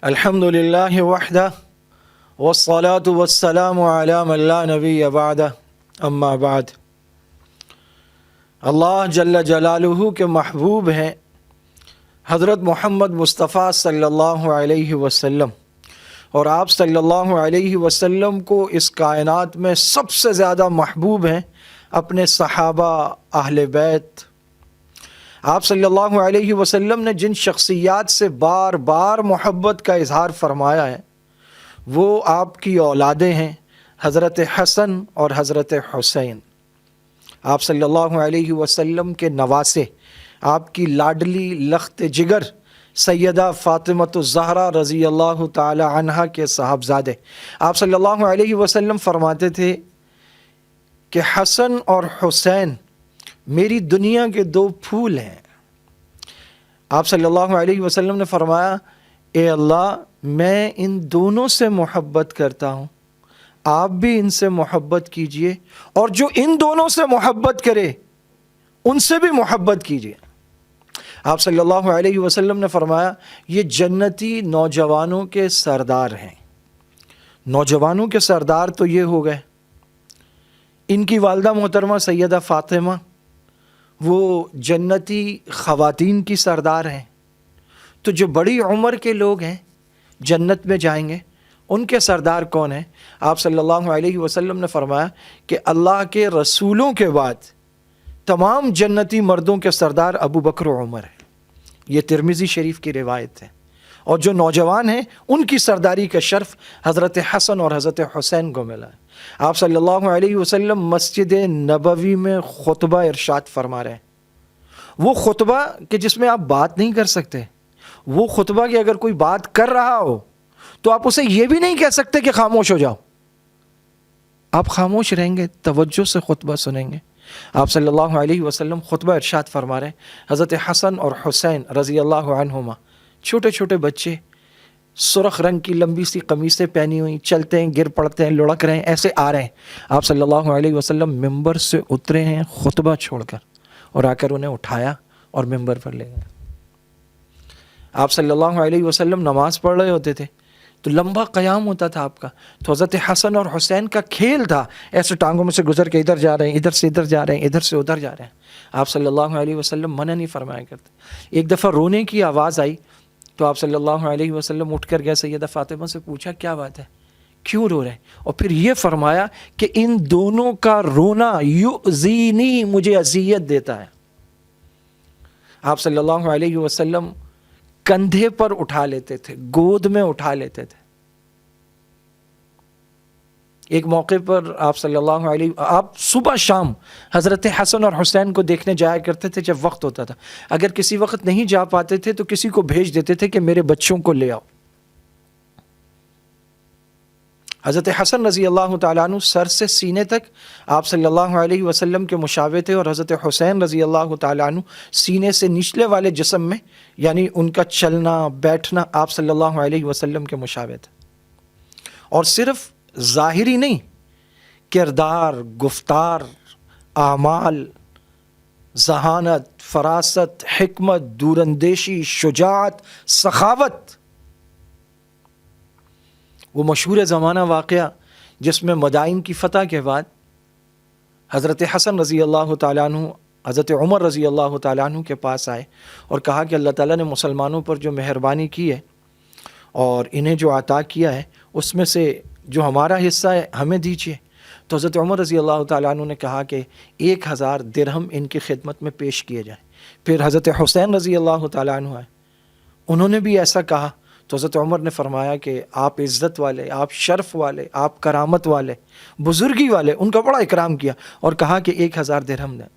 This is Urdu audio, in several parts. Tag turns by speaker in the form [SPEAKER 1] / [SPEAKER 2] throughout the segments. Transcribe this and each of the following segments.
[SPEAKER 1] الحمدللہ وحدہ والصلاة والسلام علی من لا نبی بعدہ اما بعد۔ اللہ جل جلالہ کے محبوب ہیں حضرت محمد مصطفیٰ صلی اللہ علیہ وسلم، اور آپ صلی اللہ علیہ وسلم کو اس کائنات میں سب سے زیادہ محبوب ہیں اپنے صحابہ اہل بیت۔ آپ صلی اللہ علیہ وسلم نے جن شخصیات سے بار بار محبت کا اظہار فرمایا ہے وہ آپ کی اولادیں ہیں، حضرت حسن اور حضرت حسین۔ آپ صلی اللہ علیہ وسلم کے نواسے، آپ کی لاڈلی لخت جگر سیدہ فاطمۃ الزہرا رضی اللہ تعالی عنہا کے صاحبزادے۔ آپ صلی اللہ علیہ وسلم فرماتے تھے کہ حسن اور حسین میری دنیا کے دو پھول ہیں۔ آپ صلی اللہ علیہ وسلم نے فرمایا، اے اللہ میں ان دونوں سے محبت کرتا ہوں، آپ بھی ان سے محبت کیجئے، اور جو ان دونوں سے محبت کرے ان سے بھی محبت کیجئے۔ آپ صلی اللہ علیہ وسلم نے فرمایا، یہ جنتی نوجوانوں کے سردار ہیں۔ نوجوانوں کے سردار تو یہ ہو گئے، ان کی والدہ محترمہ سیدہ فاطمہ وہ جنتی خواتین کی سردار ہیں۔ تو جو بڑی عمر کے لوگ ہیں جنت میں جائیں گے، ان کے سردار کون ہیں؟ آپ صلی اللہ علیہ وسلم نے فرمایا کہ اللہ کے رسولوں کے بعد تمام جنتی مردوں کے سردار ابو بکر و عمر ہیں۔ یہ ترمذی شریف کی روایت ہے۔ اور جو نوجوان ہیں ان کی سرداری کا شرف حضرت حسن اور حضرت حسین کو ملا ہے۔ آپ صلی اللہ علیہ وسلم مسجد نبوی میں خطبہ ارشاد فرما رہے ہیں، وہ خطبہ کہ جس میں آپ بات نہیں کر سکتے، وہ خطبہ کہ اگر کوئی بات کر رہا ہو تو آپ اسے یہ بھی نہیں کہہ سکتے کہ خاموش ہو جاؤ، آپ خاموش رہیں گے، توجہ سے خطبہ سنیں گے۔ آپ صلی اللہ علیہ وسلم خطبہ ارشاد فرما رہے ہیں، حضرت حسن اور حسین رضی اللہ عنہما چھوٹے چھوٹے بچے، سرخ رنگ کی لمبی سی قمیصیں پہنی ہوئی، چلتے ہیں، گر پڑتے ہیں، لڑک رہے ہیں، ایسے آ رہے ہیں۔ آپ صلی اللہ علیہ وسلم ممبر سے اترے ہیں خطبہ چھوڑ کر، اور آ کر انہیں اٹھایا اور ممبر پر لے گئے۔ آپ صلی اللہ علیہ وسلم نماز پڑھ رہے ہوتے تھے تو لمبا قیام ہوتا تھا آپ کا، تو حضرت حسن اور حسین کا کھیل تھا، ایسے ٹانگوں میں سے گزر کے ادھر جا رہے ہیں، ادھر سے ادھر جا رہے ہیں، ادھر سے ادھر جا رہے ہیں۔ آپ صلی اللہ علیہ وسلم منع نہیں فرمایا کرتے۔ ایک دفعہ رونے کی آواز آئی تو آپ صلی اللہ علیہ وسلم اٹھ کر گئے، سیدہ فاطمہ سے پوچھا کیا بات ہے، کیوں رو رہے ہیں؟ اور پھر یہ فرمایا کہ ان دونوں کا رونا یؤذینی، مجھے اذیت دیتا ہے۔ آپ صلی اللہ علیہ وسلم کندھے پر اٹھا لیتے تھے، گود میں اٹھا لیتے تھے۔ ایک موقع پر آپ صبح شام حضرت حسن اور حسین کو دیکھنے جایا کرتے تھے جب وقت ہوتا تھا۔ اگر کسی وقت نہیں جا پاتے تھے تو کسی کو بھیج دیتے تھے کہ میرے بچوں کو لے آؤ۔ حضرت حسن رضی اللہ تعالیٰ عنہ سر سے سینے تک آپ صلی اللہ علیہ وسلم کے مشابہ تھے، اور حضرت حسین رضی اللہ تعالیٰ عنہ سینے سے نچلے والے جسم میں، یعنی ان کا چلنا بیٹھنا آپ صلی اللہ علیہ وسلم کے مشابہ تھے۔ اور صرف ظاہری نہیں، کردار، گفتار، اعمال، ذہانت، فراست، حکمت، دوراندیشی، شجاعت، سخاوت۔ وہ مشہور زمانہ واقعہ جس میں مدائن کی فتح کے بعد حضرت حسن رضی اللہ تعالیٰ عنہ حضرت عمر رضی اللہ تعالیٰ عنہ کے پاس آئے اور کہا کہ اللہ تعالیٰ نے مسلمانوں پر جو مہربانی کی ہے اور انہیں جو عطا کیا ہے اس میں سے جو ہمارا حصہ ہے ہمیں دیجیے۔ تو حضرت عمر رضی اللہ تعالیٰ عنہ نے کہا کہ 1000 درہم ان کی خدمت میں پیش کیے جائیں۔ پھر حضرت حسین رضی اللہ تعالیٰ عنہ آئے، انہوں نے بھی ایسا کہا، تو حضرت عمر نے فرمایا کہ آپ عزت والے، آپ شرف والے، آپ کرامت والے، بزرگی والے، ان کا بڑا اکرام کیا اور کہا کہ 1000 درہم دیں۔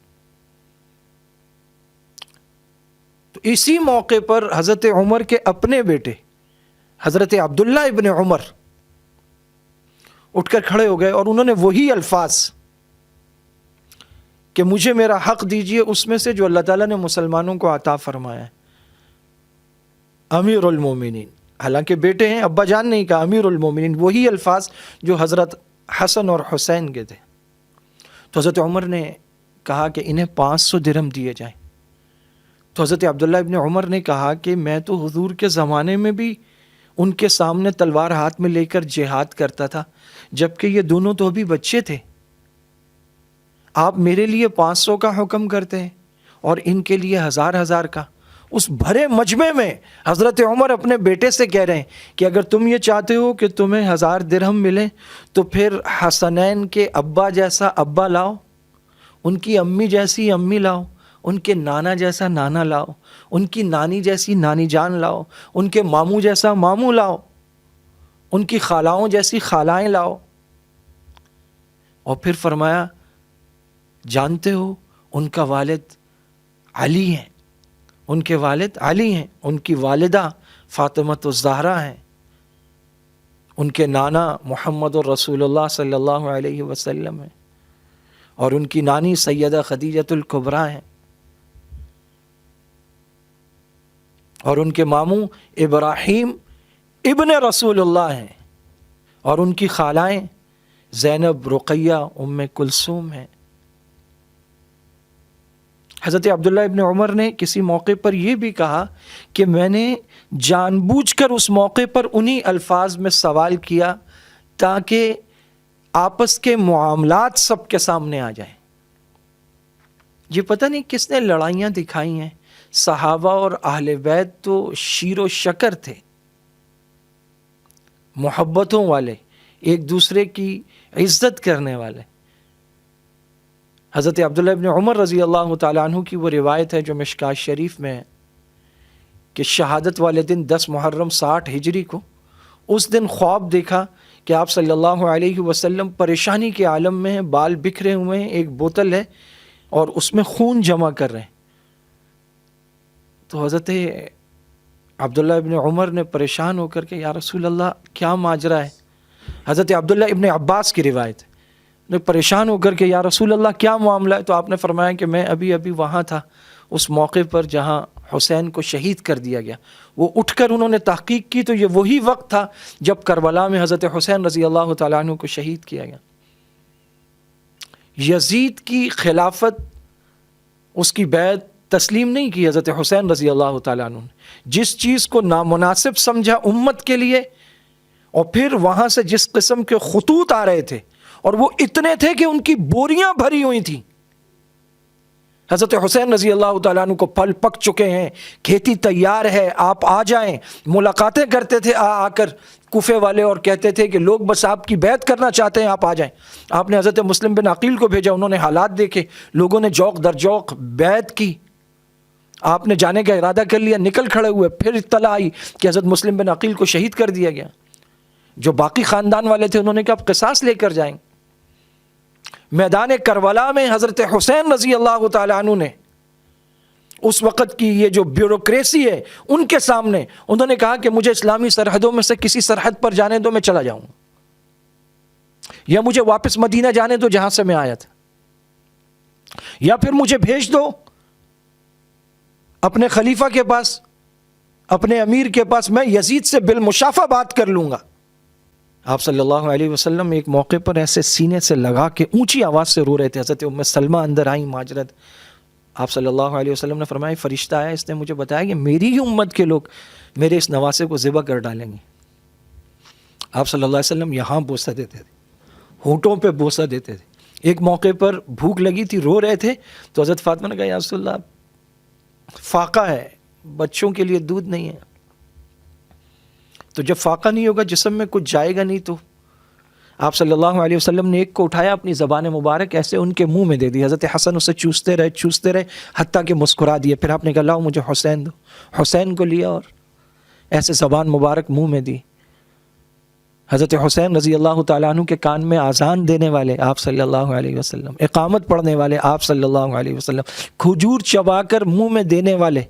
[SPEAKER 1] تو اسی موقع پر حضرت عمر کے اپنے بیٹے حضرت عبداللہ ابن عمر اٹھ کر کھڑے ہو گئے اور انہوں نے وہی الفاظ کہ مجھے میرا حق دیجئے اس میں سے جو اللہ تعالیٰ نے مسلمانوں کو عطا فرمایا ہے، امیر المومنین، حالانکہ بیٹے ہیں، ابا جان نہیں کہا، امیر المومنین، وہی الفاظ جو حضرت حسن اور حسین کے تھے۔ تو حضرت عمر نے کہا کہ انہیں 500 درہم دیے جائیں۔ تو حضرت عبداللہ ابن عمر نے کہا کہ میں تو حضور کے زمانے میں بھی ان کے سامنے تلوار ہاتھ میں لے کر جہاد کرتا تھا، جبکہ یہ دونوں تو ابھی بچے تھے. آپ میرے لیے 500 کا حکم کرتے ہیں اور ان کے لیے 1000 کا. اس بھرے مجمع میں حضرت عمر اپنے بیٹے سے کہہ رہے ہیں کہ اگر تم یہ چاہتے ہو کہ تمہیں 1000 درہم ملے تو پھر حسنین کے ابا جیسا ابا لاؤ، ان کی امی جیسی امی لاؤ، ان کے نانا جیسا نانا لاؤ، ان کی نانی جیسی نانی جان لاؤ، ان کے ماموں جیسا ماموں لاؤ، ان کی خالاؤں جیسی خالائیں لاؤ. اور پھر فرمایا جانتے ہو ان کا والد علی ہیں، ان کے والد علی ہیں، ان کی والدہ فاطمۃ الزہرا ہیں، ان کے نانا محمد الرسول اللہ صلی اللہ علیہ وسلم ہیں، اور ان کی نانی سیدہ خدیجۃ الکبریٰ ہیں، اور ان کے ماموں ابراہیم ابن رسول اللہ ہیں، اور ان کی خالائیں زینب، رقیہ، ام کلثوم ہیں. حضرت عبداللہ ابن عمر نے کسی موقع پر یہ بھی کہا کہ میں نے جان بوجھ کر اس موقع پر انہی الفاظ میں سوال کیا تاکہ آپس کے معاملات سب کے سامنے آ جائیں. یہ پتہ نہیں کس نے لڑائیاں دکھائی ہیں. صحابہ اور اہل بیت تو شیر و شکر تھے، محبتوں والے، ایک دوسرے کی عزت کرنے والے. حضرت عبداللہ ابن عمر رضی اللہ تعالیٰ عنہ کی وہ روایت ہے جو مشکوٰۃ شریف میں ہے کہ شہادت والے دن 10 محرم 60 ہجری کو اس دن خواب دیکھا کہ آپ صلی اللہ علیہ وسلم پریشانی کے عالم میں ہیں، بال بکھرے ہوئے ہیں، ایک بوتل ہے اور اس میں خون جمع کر رہے ہیں. تو حضرت عبداللہ ابن عمر نے پریشان ہو کر کے یا رسول اللہ کیا ماجرا ہے. حضرت عبداللہ ابن عباس کی روایت نے پریشان ہو کر کے یا رسول اللہ کیا معاملہ ہے. تو آپ نے فرمایا کہ میں ابھی وہاں تھا اس موقع پر جہاں حسین کو شہید کر دیا گیا. وہ اٹھ کر انہوں نے تحقیق کی تو یہ وہی وقت تھا جب کربلا میں حضرت حسین رضی اللہ تعالیٰ عنہ کو شہید کیا گیا. یزید کی خلافت، اس کی بیعت تسلیم نہیں کی حضرت حسین رضی اللہ تعالیٰ عنہ نے. جس چیز کو نامناسب سمجھا امت کے لیے، اور پھر وہاں سے جس قسم کے خطوط آ رہے تھے اور وہ اتنے تھے کہ ان کی بوریاں بھری ہوئی تھیں. حضرت حسین رضی اللہ تعالیٰ عنہ کو پھل پک چکے ہیں، کھیتی تیار ہے، آپ آ جائیں. ملاقاتیں کرتے تھے آ کر کوفے والے اور کہتے تھے کہ لوگ بس آپ کی بیعت کرنا چاہتے ہیں، آپ آ جائیں. آپ نے حضرت مسلم بن عقیل کو بھیجا، انہوں نے حالات دیکھے، لوگوں نے جوق در جوق بیعت کی. آپ نے جانے کا ارادہ کر لیا، نکل کھڑے ہوئے، پھر اطلاع آئی کہ حضرت مسلم بن عقیل کو شہید کر دیا گیا. جو باقی خاندان والے تھے انہوں نے کہا اب قصاص لے کر جائیں. میدان کربلا میں حضرت حسین رضی اللہ تعالیٰ عنہ نے اس وقت کی یہ جو بیوروکریسی ہے ان کے سامنے انہوں نے کہا کہ مجھے اسلامی سرحدوں میں سے کسی سرحد پر جانے دو، میں چلا جاؤں، یا مجھے واپس مدینہ جانے دو جہاں سے میں آیا تھا، یا پھر مجھے بھیج دو اپنے خلیفہ کے پاس، اپنے امیر کے پاس، میں یزید سے بالمشافہ بات کر لوں گا. آپ صلی اللہ علیہ وسلم ایک موقع پر ایسے سینے سے لگا کے اونچی آواز سے رو رہے تھے. حضرت ام سلمہ اندر آئیں معجرت. آپ صلی اللہ علیہ وسلم نے فرمایا فرشتہ آیا، اس نے مجھے بتایا کہ میری ہی امت کے لوگ میرے اس نواسے کو ذبح کر ڈالیں گے. آپ صلی اللہ علیہ وسلم یہاں بوسہ دیتے تھے، ہونٹوں پہ بوسہ دیتے تھے. ایک موقع پر بھوک لگی تھی، رو رہے تھے، تو حضرت فاطمہ نے کہا یا رسول اللہ فاقہ ہے، بچوں کے لیے دودھ نہیں ہے. تو جب فاقہ نہیں ہوگا، جسم میں کچھ جائے گا نہیں، تو آپ صلی اللہ علیہ وسلم نے ایک کو اٹھایا، اپنی زبان مبارک ایسے ان کے منہ میں دے دی. حضرت حسن اسے چوستے رہے حتیٰ کہ مسکرا دیے. پھر آپ نے کہا لاؤ مجھے حسین دو. حسین کو لیا اور ایسے زبان مبارک منہ میں دی. حضرت حسین رضی اللہ تعالیٰ عنہ کے کان میں آذان دینے والے آپ صلی اللہ علیہ وسلم، اقامت پڑھنے والے آپ صلی اللہ علیہ وسلم، کھجور چبا کر منہ میں دینے والے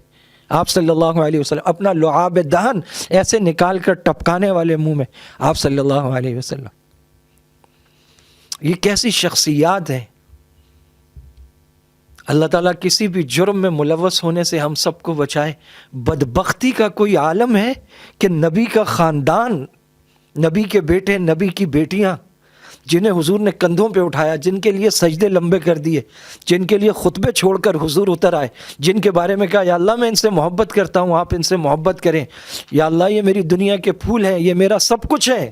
[SPEAKER 1] آپ صلی اللہ علیہ وسلم، اپنا لعاب دہن ایسے نکال کر ٹپکانے والے منہ میں آپ صلی اللہ علیہ وسلم. یہ کیسی شخصیات ہیں. اللہ تعالیٰ کسی بھی جرم میں ملوث ہونے سے ہم سب کو بچائے. بدبختی کا کوئی عالم ہے کہ نبی کا خاندان، نبی کے بیٹے، نبی کی بیٹیاں جنہیں حضور نے کندھوں پہ اٹھایا، جن کے لیے سجدے لمبے کر دیے، جن کے لیے خطبے چھوڑ کر حضور اتر آئے، جن کے بارے میں کہا یا اللہ میں ان سے محبت کرتا ہوں، آپ ان سے محبت کریں، یا اللہ یہ میری دنیا کے پھول ہیں، یہ میرا سب کچھ ہے۔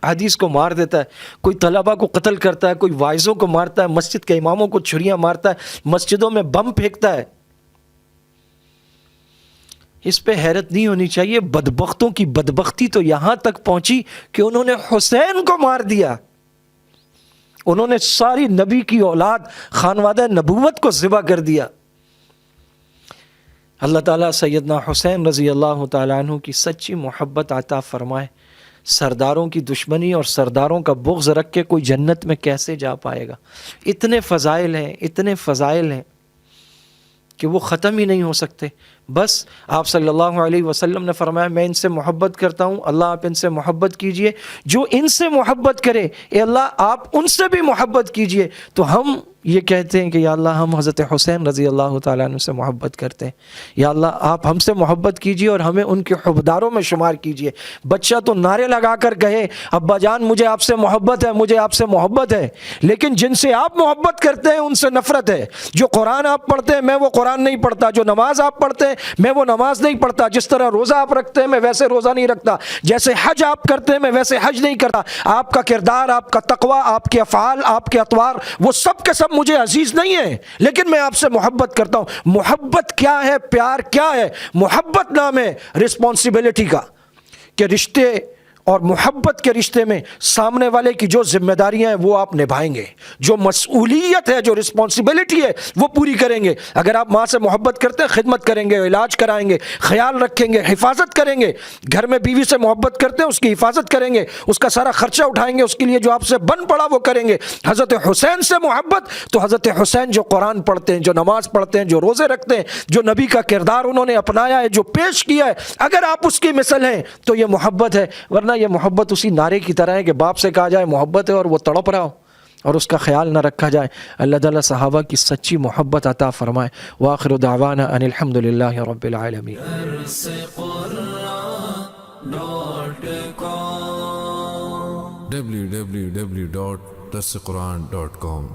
[SPEAKER 1] حدیث کو مار دیتا ہے، کوئی طلبہ کو قتل کرتا ہے، کوئی واعظوں کو مارتا ہے، مسجد کے اماموں کو چھریاں مارتا ہے، مسجدوں میں بم پھینکتا ہے۔ اس پہ حیرت نہیں ہونی چاہیے۔ بدبختوں کی بدبختی تو یہاں تک پہنچی کہ انہوں نے حسین کو مار دیا، انہوں نے ساری نبی کی اولاد خانوادہ نبوت کو ذبح کر دیا۔ اللہ تعالیٰ سیدنا حسین رضی اللہ تعالیٰ عنہ کی سچی محبت عطا فرمائے۔ سرداروں کی دشمنی اور سرداروں کا بغض رکھ کے کوئی جنت میں کیسے جا پائے گا؟ اتنے فضائل ہیں، اتنے فضائل ہیں کہ وہ ختم ہی نہیں ہو سکتے۔ بس آپ صلی اللہ علیہ وسلم نے فرمایا میں ان سے محبت کرتا ہوں، اللہ آپ ان سے محبت کیجئے۔ جو ان سے محبت کرے اے اللہ آپ ان سے بھی محبت کیجئے۔ تو ہم یہ کہتے ہیں کہ یا اللہ ہم حضرت حسین رضی اللہ تعالیٰ عنہ سے محبت کرتے ہیں، یا اللہ آپ ہم سے محبت کیجئے اور ہمیں ان کے حبداروں میں شمار کیجئے۔ بچہ تو نعرے لگا کر کہے ابا جان مجھے آپ سے محبت ہے، مجھے آپ سے محبت ہے، لیکن جن سے آپ محبت کرتے ہیں ان سے نفرت ہے۔ جو قرآن آپ پڑھتے ہیں میں وہ قرآن نہیں پڑھتا، جو نماز آپ پڑھتے ہیں میں وہ نماز نہیں پڑھتا، جس طرح روزہ آپ رکھتے ہیں میں ویسے روزہ نہیں رکھتا، جیسے حج آپ کرتے ہیں میں ویسے حج نہیں کرتا۔ آپ کا کردار، آپ کا تقوی، آپ کے افعال، آپ کے اطوار وہ سب کے سب مجھے عزیز نہیں ہے، لیکن میں آپ سے محبت کرتا ہوں۔ محبت کیا ہے؟ پیار کیا ہے؟ محبت نام ہے رسپانسبلٹی کا، کہ رشتے اور محبت کے رشتے میں سامنے والے کی جو ذمہ داریاں ہیں وہ آپ نبھائیں گے، جو مسئولیت ہے، جو رسپانسبلٹی ہے وہ پوری کریں گے۔ اگر آپ ماں سے محبت کرتے ہیں خدمت کریں گے، علاج کرائیں گے، خیال رکھیں گے، حفاظت کریں گے۔ گھر میں بیوی سے محبت کرتے ہیں اس کی حفاظت کریں گے، اس کا سارا خرچہ اٹھائیں گے، اس کے لیے جو آپ سے بن پڑا وہ کریں گے۔ حضرت حسین سے محبت تو حضرت حسین جو قرآن پڑھتے ہیں، جو نماز پڑھتے ہیں، جو روزے رکھتے ہیں، جو نبی کا کردار انہوں نے اپنایا ہے، جو پیش کیا ہے، اگر آپ اس کی مثل ہیں تو یہ محبت ہے۔ ورنہ یہ محبت اسی نعرے کی طرح ہے کہ باپ سے کہا جائے محبت ہے اور وہ تڑپ رہا ہو اور اس کا خیال نہ رکھا جائے۔ اللہ تعالیٰ صحابہ کی سچی محبت عطا فرمائے۔ وآخر دعوانا ان الحمد للہ رب العالمین۔
[SPEAKER 2] www.darsequran.com